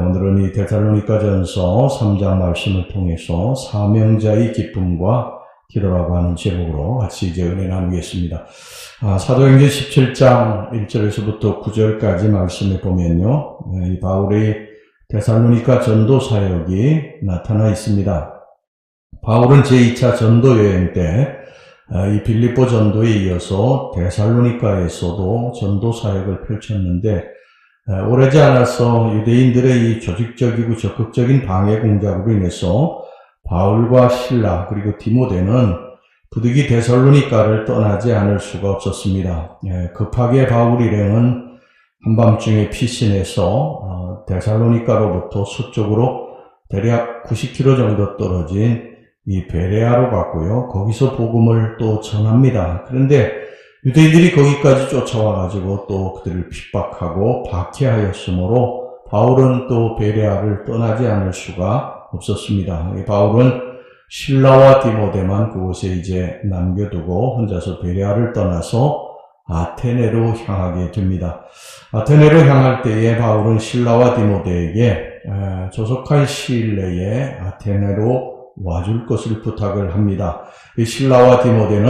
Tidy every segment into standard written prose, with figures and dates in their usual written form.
오늘은 이 데살로니가전서 3장 말씀을 통해서 사명자의 기쁨과 기도라고 하는 제목으로 같이 이제 은혜 나누겠습니다. 사도행전 17장 1절에서부터 9절까지 말씀에 보면요, 이 바울의 데살로니가 전도 사역이 나타나 있습니다. 바울은 제2차 전도 여행 때 이 빌립보 전도에 이어서 데살로니가에서도 전도 사역을 펼쳤는데, 오래지 않아서 유대인들의 이 조직적이고 적극적인 방해 공작으로 인해서 바울과 실라 그리고 디모데는 부득이 데살로니가를 떠나지 않을 수가 없었습니다. 급하게 바울 일행은 한밤중에 피신해서 데살로니가로부터 서쪽으로 대략 90km 정도 떨어진 이 베레아로 갔고요. 거기서 복음을 또 전합니다. 그런데 유대인들이 거기까지 쫓아와가지고 또 그들을 핍박하고 박해하였으므로 바울은 또 베레아를 떠나지 않을 수가 없었습니다. 바울은 실라와 디모데만 그곳에 이제 남겨두고 혼자서 베레아를 떠나서 아테네로 향하게 됩니다. 아테네로 향할 때에 바울은 실라와 디모데에게 조속한 시일 내에 아테네로 와줄 것을 부탁을 합니다. 이 실라와 디모데는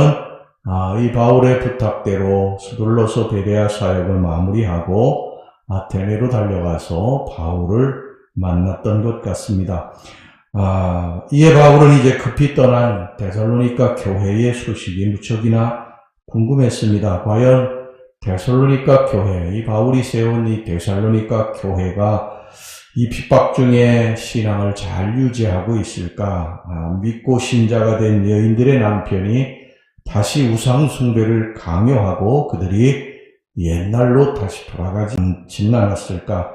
이 바울의 부탁대로 서둘러서 베레아 사역을 마무리하고 아테네로 달려가서 바울을 만났던 것 같습니다. 이에 바울은 이제 급히 떠난 데살로니가 교회의 소식이 무척이나 궁금했습니다. 과연 데살로니가 교회, 이 바울이 세운 이 데살로니가 교회가 이 핍박 중에 신앙을 잘 유지하고 있을까? 믿고 신자가 된 여인들의 남편이 다시 우상 숭배를 강요하고 그들이 옛날로 다시 돌아가진 않았을까?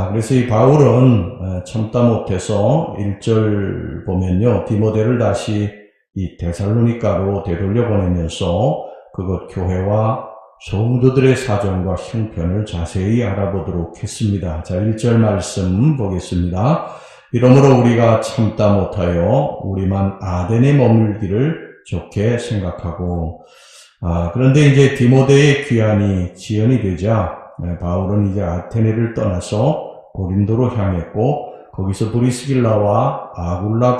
그래서 이 바울은 참다 못해서 1절 보면요, 디모데를 다시 이 데살로니가로 되돌려 보내면서 그곳 교회와 성도들의 사정과 형편을 자세히 알아보도록 했습니다. 자, 1절 말씀 보겠습니다. 이러므로 우리가 참다 못하여 우리만 아덴에 머물기를 좋게 생각하고, 그런데 이제 디모데의 귀환이 지연이 되자 바울은 이제 아테네를 떠나서 고린도로 향했고, 거기서 브리스길라와 아굴라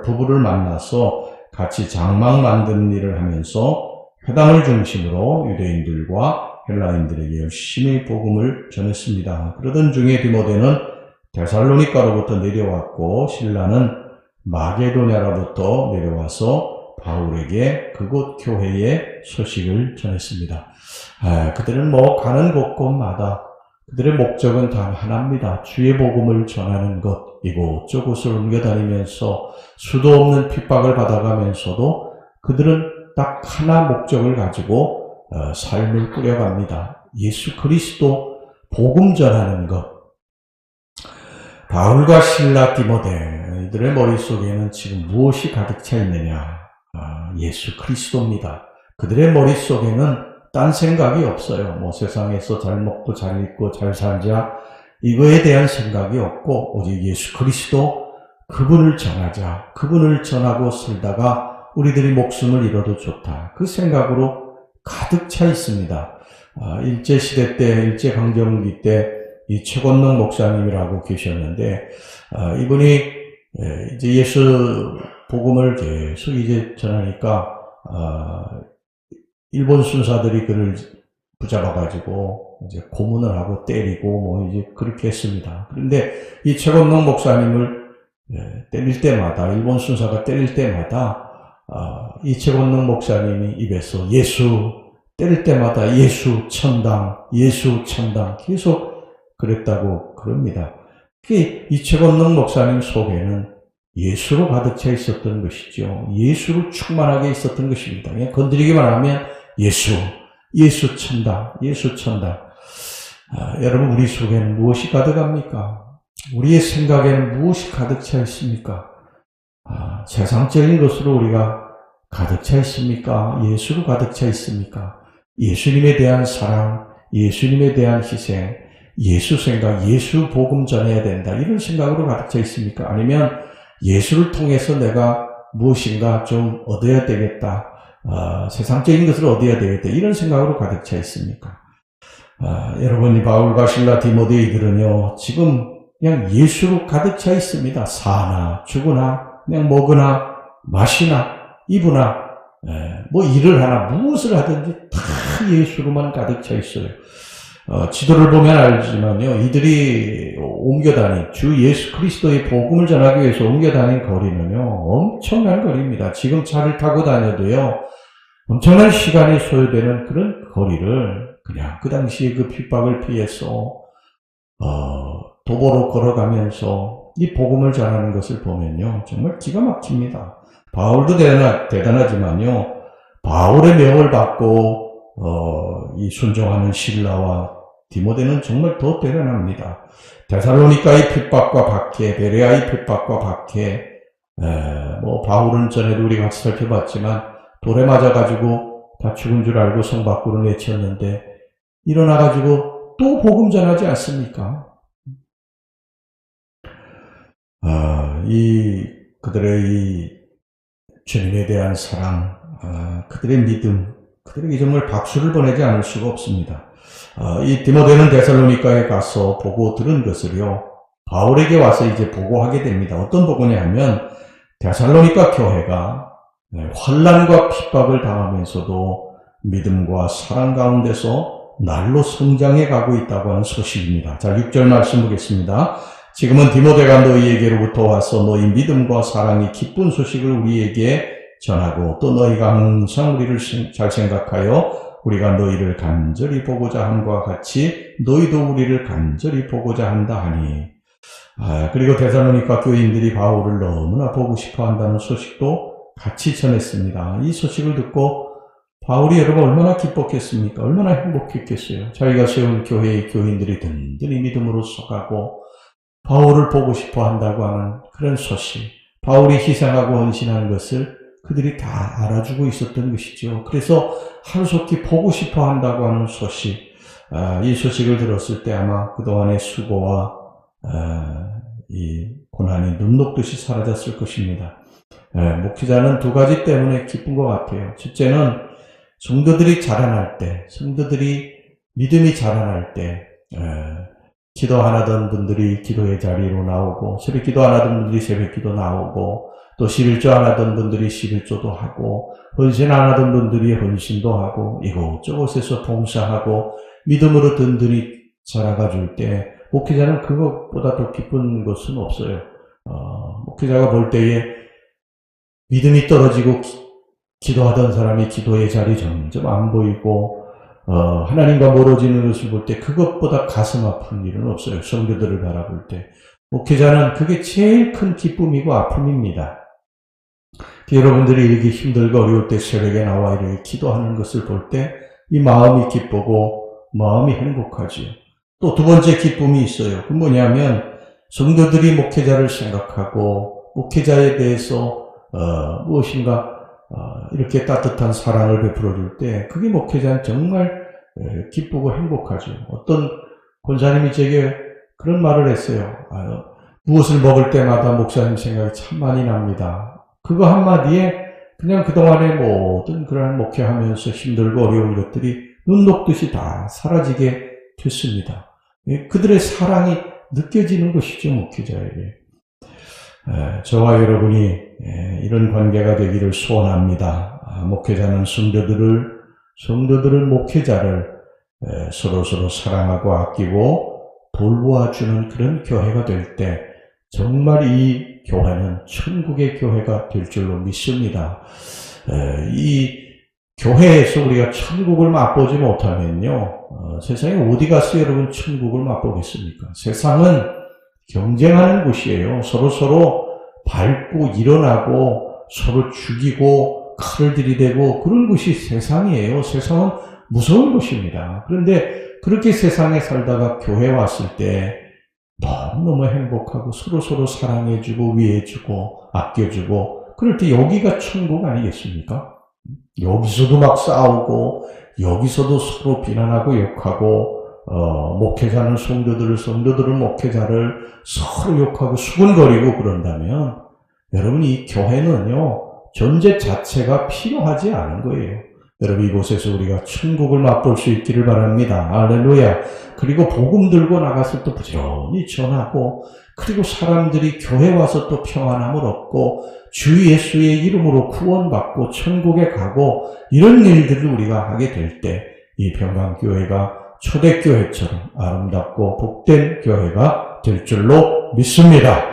부부를 만나서 같이 장막 만드는 일을 하면서 회당을 중심으로 유대인들과 헬라인들에게 열심히 복음을 전했습니다. 그러던 중에 디모데는 데살로니가로부터 내려왔고, 실라는 마게도냐로부터 내려와서 바울에게 그곳 교회의 소식을 전했습니다. 그들은 가는 곳곳마다 그들의 목적은 단 하나입니다. 주의 복음을 전하는 것, 이곳저곳을 옮겨다니면서 수도 없는 핍박을 받아가면서도 그들은 딱 하나 목적을 가지고 삶을 꾸려갑니다. 예수 그리스도 복음 전하는 것. 바울과 실라, 디모데 이들의 머릿속에는 지금 무엇이 가득 차 있느냐? 예수 그리스도입니다. 그들의 머릿속에는 딴 생각이 없어요. 세상에서 잘 먹고 잘 입고 잘 살자, 이거에 대한 생각이 없고 오직 예수 그리스도, 그분을 전하자, 그분을 전하고 살다가 우리들이 목숨을 잃어도 좋다, 그 생각으로 가득 차 있습니다. 일제시대 때, 일제강점기 때 이 최권능 목사님이라고 계셨는데, 이분이 이제 예수 복음을 계속 이제 전하니까 일본 순사들이 그를 붙잡아가지고 이제 고문을 하고 때리고 이제 그렇게 했습니다. 그런데 이 최권능 목사님을 때릴 때마다, 일본 순사가 때릴 때마다 이 최권능 목사님이 입에서 예수, 때릴 때마다 예수 천당, 예수 천당 계속 그랬다고 그럽니다. 이 최권능 목사님 속에는 예수로 가득 차 있었던 것이죠. 예수로 충만하게 있었던 것입니다. 그냥 건드리기만 하면 예수, 예수 천당, 예수 천당. 여러분, 우리 속에는 무엇이 가득합니까? 우리의 생각에는 무엇이 가득 차 있습니까? 세상적인 것으로 우리가 가득 차 있습니까? 예수로 가득 차 있습니까? 예수님에 대한 사랑, 예수님에 대한 희생, 예수 생각, 예수 복음 전해야 된다, 이런 생각으로 가득 차 있습니까? 아니면 예수를 통해서 내가 무엇인가 좀 얻어야 되겠다, 세상적인 것을 얻어야 되겠다, 이런 생각으로 가득 차 있습니까? 여러분이 바울과 실라, 디모데 이들은요, 지금 그냥 예수로 가득 차 있습니다. 사나 죽으나 그냥 먹으나 마시나 입으나 뭐 일을 하나 무엇을 하든지 다 예수로만 가득 차 있어요. 지도를 보면 알지만요, 이들이 옮겨다닌 주 예수 그리스도의 복음을 전하기 위해서 옮겨다닌 거리는요 엄청난 거리입니다. 지금 차를 타고 다녀도요 엄청난 시간이 소요되는 그런 거리를 그냥 그 당시에 그 핍박을 피해서 도보로 걸어가면서 이 복음을 전하는 것을 보면요 정말 기가 막힙니다. 바울도 대단하지만요, 바울의 명을 받고 이 순종하는 실라와 디모데는 정말 더 대단합니다. 데살로니가의 핍박과 박해, 베레아의 핍박과 박해, 뭐 바울은 전에도 우리 같이 살펴봤지만 돌에 맞아가지고 다 죽은 줄 알고 성 밖으로 내쳤는데 일어나가지고 또 복음 전하지 않습니까? 그들의 이 주님에 대한 사랑, 그들의 믿음, 그들에게 정말 박수를 보내지 않을 수가 없습니다. 이 디모데는 데살로니가에 가서 보고 들은 것을요, 바울에게 와서 이제 보고하게 됩니다. 어떤 보고냐 하면, 데살로니가 교회가 환난과 핍박을 당하면서도 믿음과 사랑 가운데서 날로 성장해 가고 있다고 하는 소식입니다. 자, 6절 말씀 보겠습니다. 지금은 디모데가 너희에게로부터 와서 너희 믿음과 사랑이 기쁜 소식을 우리에게 전하고 또 너희가 항상 우리를 잘 생각하여 우리가 너희를 간절히 보고자 함과 같이 너희도 우리를 간절히 보고자 한다 하니, 그리고 데살로니가 교인들이 바울을 너무나 보고 싶어 한다는 소식도 같이 전했습니다. 이 소식을 듣고 바울이 여러분 얼마나 기뻤겠습니까? 얼마나 행복했겠어요? 자기가 세운 교회의 교인들이 든든히 믿음으로 서가고 바울을 보고 싶어 한다고 하는 그런 소식, 바울이 희생하고 헌신한 것을 그들이 다 알아주고 있었던 것이죠. 그래서 하루속히 보고 싶어 한다고 하는 소식, 이 소식을 들었을 때 아마 그동안의 수고와 이 고난이 눈 녹듯이 사라졌을 것입니다. 목회자는 두 가지 때문에 기쁜 것 같아요. 첫째는 성도들이 자라날 때, 성도들이 믿음이 자라날 때, 기도 안 하던 분들이 기도의 자리로 나오고, 새벽 기도 안 하던 분들이 새벽 기도 나오고, 또 11조 안 하던 분들이 11조도 하고, 헌신 안 하던 분들이 헌신도 하고, 이곳저곳에서 봉사하고, 믿음으로 든든히 자라가 줄 때, 목회자는 그것보다 더 기쁜 것은 없어요. 목회자가 볼 때에 믿음이 떨어지고 기도하던 사람이 기도의 자리 점점 안 보이고, 하나님과 멀어지는 것을 볼 때 그것보다 가슴 아픈 일은 없어요. 성도들을 바라볼 때. 목회자는 그게 제일 큰 기쁨이고 아픔입니다. 여러분들이 이렇게 힘들고 어려울 때 새벽에 나와 이렇게 기도하는 것을 볼 때 이 마음이 기쁘고 마음이 행복하지요. 또 두 번째 기쁨이 있어요. 그 뭐냐면 성도들이 목회자를 생각하고 목회자에 대해서 무엇인가 이렇게 따뜻한 사랑을 베풀어 줄 때 그게 목회자는 정말 기쁘고 행복하죠. 어떤 권사님이 제게 그런 말을 했어요. 무엇을 먹을 때마다 목사님 생각이 참 많이 납니다. 그거 한마디에 그냥 그동안의 모든 그런 목회하면서 힘들고 어려운 것들이 눈 녹듯이 다 사라지게 됐습니다. 그들의 사랑이 느껴지는 것이죠, 목회자에게. 저와 여러분이 이런 관계가 되기를 소원합니다. 목회자는 성도들은 목회자를 서로 사랑하고 아끼고 돌보아주는 그런 교회가 될 때 정말 이 교회는 천국의 교회가 될 줄로 믿습니다. 이 교회에서 우리가 천국을 맛보지 못하면요, 세상에 어디 가서 여러분 천국을 맛보겠습니까? 세상은 경쟁하는 곳이에요. 서로 밟고 일어나고 서로 죽이고 칼을 들이대고 그런 곳이 세상이에요. 세상은 무서운 곳입니다. 그런데 그렇게 세상에 살다가 교회 왔을 때 너무너무 행복하고 서로 사랑해주고 위해주고 아껴주고 그럴 때 여기가 천국 아니겠습니까? 여기서도 막 싸우고 여기서도 서로 비난하고 욕하고 목회자는 성도들은 목회자를 서로 욕하고 수군거리고 그런다면 여러분 이 교회는요 존재 자체가 필요하지 않은 거예요. 여러분 이곳에서 우리가 천국을 맛볼 수 있기를 바랍니다. 할렐루야. 그리고 복음 들고 나가서 또 부지런히 전하고 그리고 사람들이 교회 와서 또 평안함을 얻고 주 예수의 이름으로 구원받고 천국에 가고 이런 일들을 우리가 하게 될 때 이 평강교회가 초대교회처럼 아름답고 복된 교회가 될 줄로 믿습니다.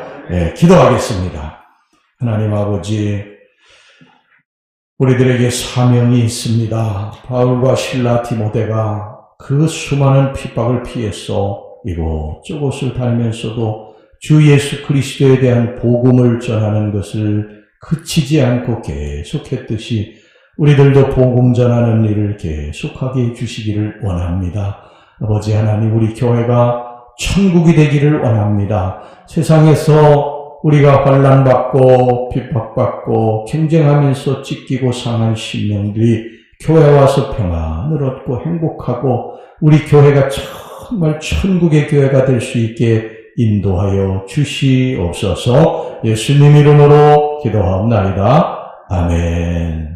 기도하겠습니다. 하나님 아버지, 우리들에게 사명이 있습니다. 바울과 실라 디모데가 그 수많은 핍박을 피해서 이곳저곳을 다니면서도 주 예수 그리스도에 대한 복음을 전하는 것을 그치지 않고 계속했듯이 우리들도 복음 전하는 일을 계속하게 해주시기를 원합니다. 아버지 하나님, 우리 교회가 천국이 되기를 원합니다. 세상에서 우리가 환난받고 핍박받고 경쟁하면서 찢기고 상한 심령들이 교회 와서 평안을 얻고 행복하고 우리 교회가 정말 천국의 교회가 될 수 있게 인도하여 주시옵소서. 예수님 이름으로 기도하옵나이다. 아멘.